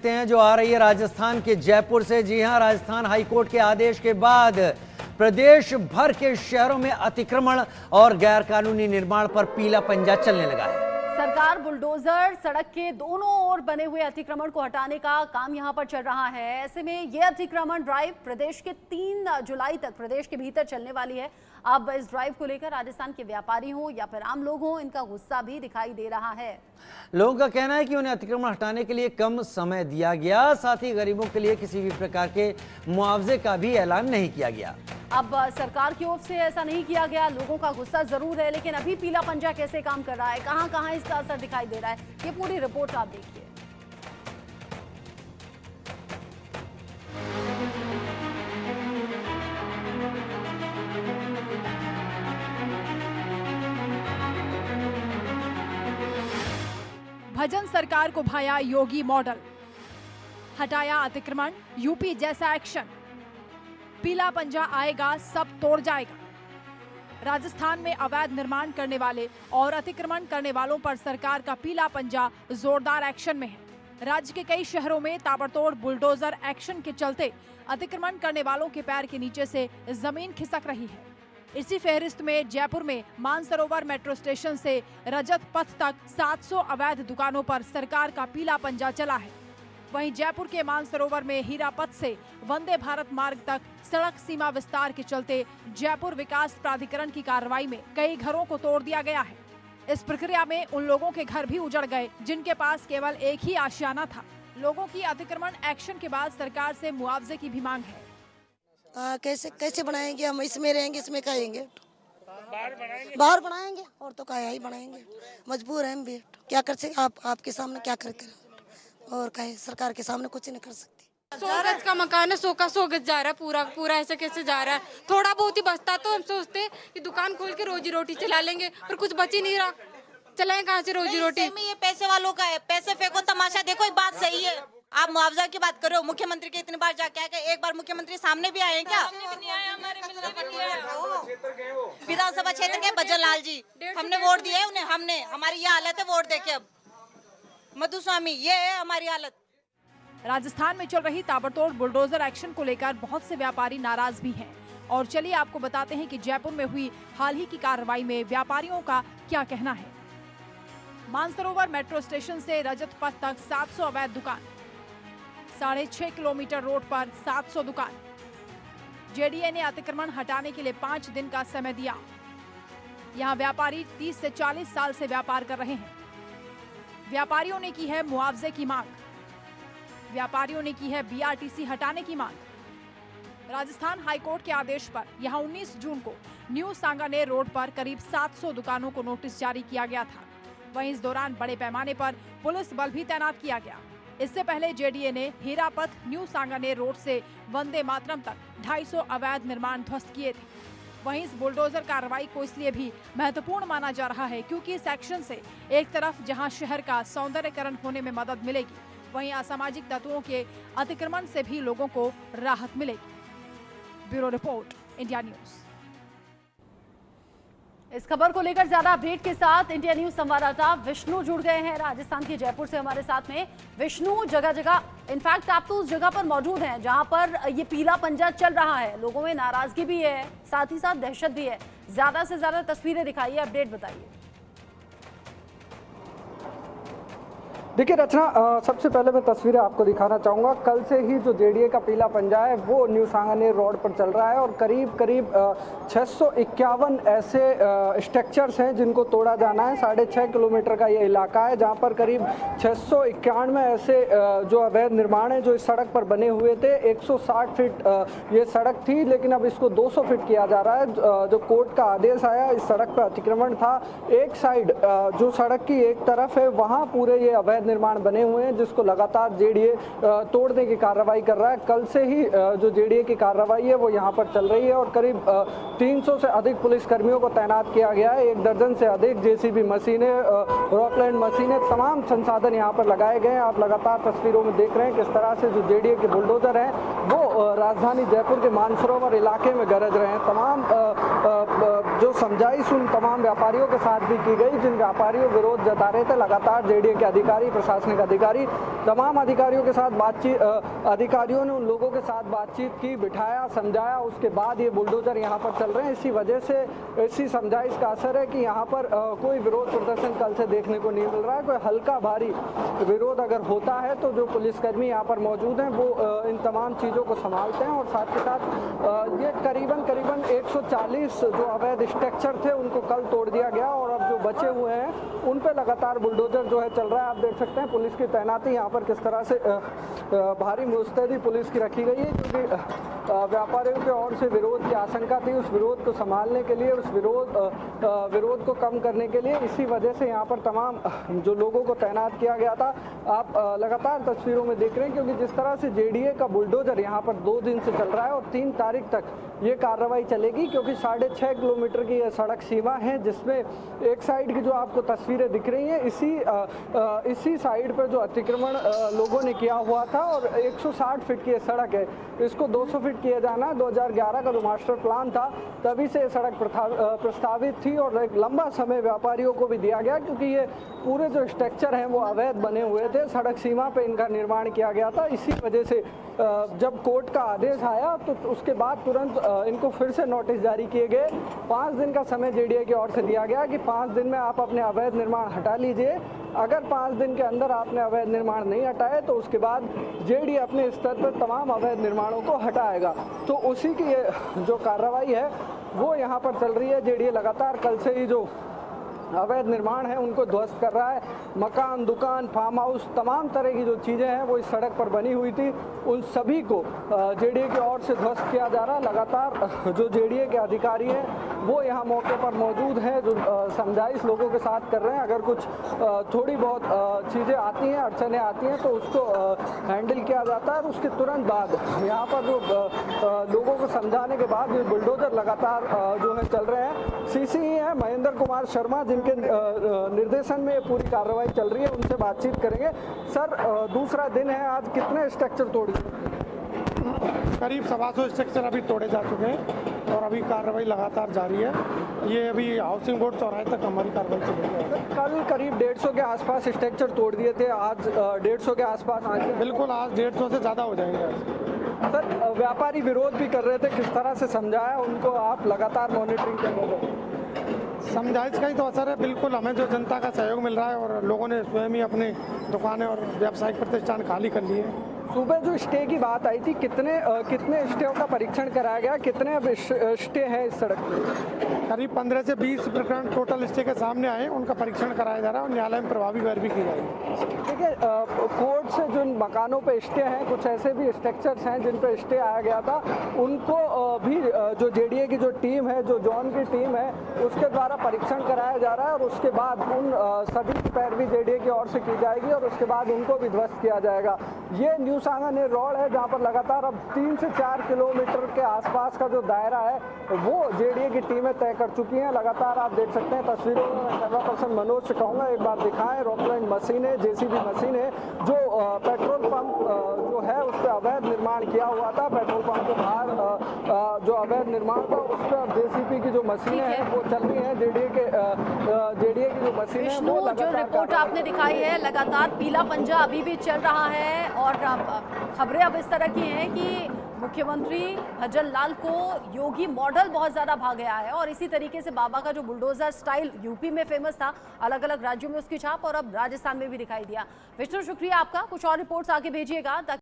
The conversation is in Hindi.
हैं जो आ रही है राजस्थान के जयपुर से। जी हां, राजस्थान हाईकोर्ट के आदेश के बाद प्रदेश भर के शहरों में अतिक्रमण और गैरकानूनी निर्माण पर पीला पंजा चलने लगा है। सरकार बुलडोजर सड़क के दोनों ओर बने हुए अतिक्रमण को हटाने का काम यहां पर चल रहा है। ऐसे में यह अतिक्रमण ड्राइव प्रदेश के 3 जुलाई तक प्रदेश के भीतर चलने वाली है। अब इस ड्राइव को लेकर राजस्थान के व्यापारी हो या फिर आम लोग हों, इनका गुस्सा भी दिखाई दे रहा है। लोगों का कहना है कि उन्हें अतिक्रमण हटाने के लिए कम समय दिया गया, साथ ही गरीबों के लिए किसी भी प्रकार के मुआवजे का भी ऐलान नहीं किया गया। अब सरकार की ओर से ऐसा नहीं किया गया। लोगों का गुस्सा जरूर है, लेकिन अभी पीला पंजा कैसे काम कर रहा है, कहां कहां इसका असर दिखाई दे रहा है, ये पूरी रिपोर्ट आप देखिए। भजन सरकार को भाया योगी मॉडल, हटाया अतिक्रमण, यूपी जैसा एक्शन, पीला पंजा आएगा सब तोड़ जाएगा। राजस्थान में अवैध निर्माण करने वाले और अतिक्रमण करने वालों पर सरकार का पीला पंजा जोरदार एक्शन में है। राज्य के कई शहरों में ताबड़तोड़ बुलडोजर एक्शन के चलते अतिक्रमण करने वालों के पैर के नीचे से जमीन खिसक रही है। इसी फहरिस्त में जयपुर में मानसरोवर मेट्रो स्टेशन से रजत पथ तक 700 अवैध दुकानों पर सरकार का पीला पंजा चला है। वहीं जयपुर के मानसरोवर में हीरापथ से वंदे भारत मार्ग तक सड़क सीमा विस्तार के चलते जयपुर विकास प्राधिकरण की कार्रवाई में कई घरों को तोड़ दिया गया है। इस प्रक्रिया में उन लोगों के घर भी उजड़ गए जिनके पास केवल एक ही आशियाना था। लोगों की अतिक्रमण एक्शन के बाद सरकार से मुआवजे की भी मांग है। कैसे बनाएंगे, हम इसमें रहेंगे, इसमें खाएंगे, बाहर बनाएंगे और तो क्या ही बनाएंगे, मजबूर हैं हम भी। क्या कर सकते, आपके सामने क्या कर और कहे, सरकार के सामने कुछ नहीं कर सकती। 100 गज का मकान है, 100 का 100 गज जा रहा है, पूरा ऐसे कैसे जा रहा है। थोड़ा बहुत ही बचता तो हम सोचते कि दुकान खोल के रोजी रोटी चला लेंगे, पर कुछ बच ही नहीं रहा। चलाएं कहाँ से रोजी रोटी। ये पैसे वालों का है, पैसे फेंको तमाशा देखो। ये बात सही है, आप मुआवजा की बात करो। मुख्यमंत्री के इतनी बार जाके आए, एक बार मुख्यमंत्री सामने भी आए हैं क्या? विधानसभा क्षेत्र के भजन लाल जी, हमने वोट दिया है उन्हें, हमने, हमारी ये हालत है वोट देके। अब मधुस्वामी, ये है हमारी हालत। राजस्थान में चल रही ताबड़तोड़ बुलडोजर एक्शन को लेकर बहुत से व्यापारी नाराज भी हैं। और चलिए आपको बताते हैं कि जयपुर में हुई हाल ही की कार्रवाई में व्यापारियों का क्या कहना है। मानसरोवर मेट्रो स्टेशन से रजत पथ तक 700 अवैध दुकान, 6.5 किलोमीटर रोड पर 700 दुकान। जेडीए ने अतिक्रमण हटाने के लिए 5 दिन का समय दिया। यहाँ व्यापारी 30 से 40 साल से व्यापार कर रहे हैं। व्यापारियों ने की है मुआवजे की मांग, व्यापारियों ने की है बीआरटीसी हटाने की मांग। राजस्थान हाईकोर्ट के आदेश पर यहां 19 जून को न्यू सांगानेर रोड पर करीब 700 दुकानों को नोटिस जारी किया गया था। वहीं इस दौरान बड़े पैमाने पर पुलिस बल भी तैनात किया गया। इससे पहले जेडीए ने हीरापथ न्यू सांगानेर रोड से वंदे मातरम तक 250 अवैध निर्माण ध्वस्त किए थे। वहीं इस बुलडोजर कार्रवाई को इसलिए भी महत्वपूर्ण माना जा रहा है क्योंकि इस एक्शन से एक तरफ जहां शहर का सौंदर्यकरण होने में मदद मिलेगी, वहीं असामाजिक तत्वों के अतिक्रमण से भी लोगों को राहत मिलेगी। Bureau report, India news. इस खबर को लेकर ज्यादा अपडेट के साथ इंडिया न्यूज संवाददाता विष्णु जुड़ गए हैं राजस्थान के जयपुर से हमारे साथ में। विष्णु, जगह जगह, इनफैक्ट आप तो उस जगह पर मौजूद हैं जहां पर ये पीला पंजा चल रहा है। लोगों में नाराजगी भी है, साथ ही साथ दहशत भी है। ज्यादा से ज्यादा तस्वीरें दिखाइए, अपडेट बताइए। देखिए रचना, सबसे पहले मैं तस्वीरें आपको दिखाना चाहूँगा। कल से ही जो जेडीए का पीला पंजा है वो न्यू सांगानेर रोड पर चल रहा है और करीब 651 ऐसे स्ट्रक्चर्स हैं जिनको तोड़ा जाना है। 6.5 किलोमीटर का ये इलाका है जहाँ पर करीब 691 ऐसे जो अवैध निर्माण है जो इस सड़क पर बने हुए थे। 160 फीट ये सड़क थी, लेकिन अब इसको 200 फीट किया जा रहा है। जो कोर्ट का आदेश आया, इस सड़क पर अतिक्रमण था। एक साइड जो सड़क की एक तरफ है वहाँ पूरे ये अवैध निर्माण बने हुए हैं जिसको लगातार जेडीए तोड़ने की कार्रवाई कर रहा है। कल से ही जो जेडीए की कार्रवाई है वो यहाँ पर चल रही है और करीब 300 से अधिक पुलिसकर्मियों को तैनात किया गया है। 1 दर्जन से अधिक जेसीबी मशीनें, रॉकलैंड मशीनें, तमाम संसाधन यहाँ पर लगाए गए हैं। आप लगातार तस्वीरों में देख रहे हैं किस तरह से जो जेडीए के बुलडोजर हैं वो राजधानी जयपुर के मानसरोवर इलाके में गरज रहे हैं। तमाम जो समझाइश उन तमाम व्यापारियों के साथ भी की गई जिन व्यापारियों विरोध जता रहे थे। लगातार जेडीए के अधिकारी प्रशासनिक अधिकारी, तमाम अधिकारियों के साथ बातचीत, अधिकारियों ने उन लोगों के साथ बातचीत की, बिठाया, समझाया, उसके बाद ये बुलडोजर यहाँ पर चल रहे हैं। इसी वजह से इसी समझाइश का असर है कि यहाँ पर कोई विरोध प्रदर्शन कल से देखने को नहीं मिल रहा है। कोई हल्का भारी विरोध अगर होता है तो जो पुलिसकर्मी यहाँ पर मौजूद हैं वो इन तमाम चीज़ों को संभालते हैं, और साथ के साथ ये करीबन 140 जो अवैध स्ट्रक्चर थे उनको कल तोड़ दिया गया, और अब जो बचे हुए हैं उन पे लगातार बुलडोजर जो है चल रहा है। आप देख सकते हैं पुलिस की तैनाती यहाँ पर किस तरह से भारी मुस्तैदी पुलिस की रखी गई है, क्योंकि व्यापारियों की ओर से विरोध की आशंका थी। उस विरोध को संभालने के लिए, उस विरोध को कम करने के लिए इसी वजह से यहाँ पर तमाम जो लोगों को तैनात किया गया था। आप लगातार तस्वीरों में देख रहे हैं, क्योंकि जिस तरह से जेडीए का बुलडोजर यहाँ पर 2 दिन से चल रहा है और 3 तारीख तक ये कार्रवाई चलेगी, क्योंकि 6.5 किलोमीटर की यह सड़क सीमा है, जिसमें एक साइड की जो आपको तस्वीरें दिख रही हैं इसी साइड पर जो अतिक्रमण लोगों ने किया हुआ था, और 160 फीट की ये सड़क है, इसको 200 फीट किया जाना 2011 का जो मास्टर प्लान था तभी से ये सड़क प्रस्तावित थी, और एक लंबा समय व्यापारियों को भी दिया गया, क्योंकि ये पूरे जो स्ट्रक्चर हैं वो अवैध बने हुए थे। सड़क सीमा पे इनका निर्माण किया गया था। इसी वजह से जब कोर्ट का आदेश आया तो उसके बाद तुरंत इनको फिर से नोटिस जारी किए गए। 5 दिन का समय जेडीए की ओर से दिया गया कि 5 दिन में आप अपने अवैध निर्माण हटा लीजिए। अगर 5 दिन के अंदर आपने अवैध निर्माण नहीं हटाए तो उसके बाद जेडीए अपने स्तर पर तमाम अवैध निर्माणों को हटाएगा। तो उसी की जो कार्रवाई है वो यहाँ पर चल रही है। जेडीए लगातार कल से ही जो अवैध निर्माण है उनको ध्वस्त कर रहा है। मकान, दुकान, फार्म हाउस, तमाम तरह की जो चीज़ें हैं वो इस सड़क पर बनी हुई थी, उन सभी को जेडीए की ओर से ध्वस्त किया जा रहा है। लगातार जो जेडीए के अधिकारी हैं वो यहाँ मौके पर मौजूद हैं, जो समझाइश लोगों के साथ कर रहे हैं। अगर कुछ थोड़ी बहुत चीज़ें आती हैं, अड़चनें आती हैं तो उसको हैंडल किया जाता है, और उसके तुरंत बाद यहाँ पर जो लोगों को समझाने के बाद ये बुलडोजर लगातार जो है चल रहे हैं। सीसी है महेंद्र कुमार शर्मा, जिनके निर्देशन में ये पूरी कार्रवाई चल रही है, उनसे बातचीत करेंगे। सर, दूसरा दिन है आज, कितने स्ट्रक्चर तोड़े? करीब 125 स्ट्रक्चर अभी तोड़े जा चुके हैं और अभी कार्रवाई लगातार जारी है। ये अभी हाउसिंग बोर्ड चौराहे तक हमारी कार्रवाई चलेगी। कल करीब 150 के आसपास स्ट्रक्चर तोड़ दिए थे, आज 150 के आसपास आज? बिल्कुल, आज 150 से ज़्यादा हो जाएंगे आज। सर, व्यापारी विरोध भी कर रहे थे, किस तरह से समझाया उनको? आप लगातार मॉनिटरिंग कर रहे थे। समझाइश का ही तो असर है। बिल्कुल, हमें जो जनता का सहयोग मिल रहा है और लोगों ने स्वयं ही अपने दुकानें और व्यावसायिक प्रतिष्ठान खाली कर लिए हैं। सुबह जो स्टे की बात आई थी, कितने स्टेओं का परीक्षण कराया गया? कितने अब स्टे हैं इस सड़क पर? करीब 15 से 20 प्रकरण टोटल स्टे के सामने आए, उनका परीक्षण कराया जा रहा है और न्यायालय में प्रभावी पैरवी की जाएगी। ठीक है, कोर्ट से जिन मकानों पे स्टे हैं, कुछ ऐसे भी स्ट्रक्चर्स हैं जिन पे स्टे आया गया था, उनको भी जो जेडीए की जो टीम है, जो जोन की टीम है, उसके द्वारा परीक्षण कराया जा रहा है, और उसके बाद उन सभी की पैरवी जेडीए की ओर से की जाएगी, और उसके बाद उनको भी ध्वस्त किया जाएगा। ये न्यू सांगानेर रोड है, जहाँ पर लगातार अब 3 से 4 किलोमीटर के आसपास का जो दायरा है वो जेडीए की टीमें तय कर चुकी हैं। लगातार आप देख सकते हैं तस्वीरों में। कैमरा पर्सन मनोज से कहूँगा एक बार दिखाएं। रॉकलैंड मशीनें, जेसीबी मशीनें, जो पेट्रोल पंप जो है उस पर अवैध निर्माण किया हुआ था, पेट्रोल पंप के बाहर जो अवैध निर्माण था उस पर अब जेसीबी की जो मशीनें हैं वो चल रही हैं। जेडीए की जो मशीनें हैं वो जो रिपोर्ट आपने दिखाई है, लगातार पीला पंजा अभी भी चल रहा है, और खबरें अब इस तरह की हैं कि मुख्यमंत्री भजन लाल को योगी मॉडल बहुत ज्यादा भा गया है, और इसी तरीके से बाबा का जो बुलडोजर स्टाइल यूपी में फेमस था, अलग अलग राज्यों में उसकी छाप और अब राजस्थान में भी दिखाई दिया। विष्णु, शुक्रिया आपका। कुछ और रिपोर्ट्स आगे भेजिएगा ताकि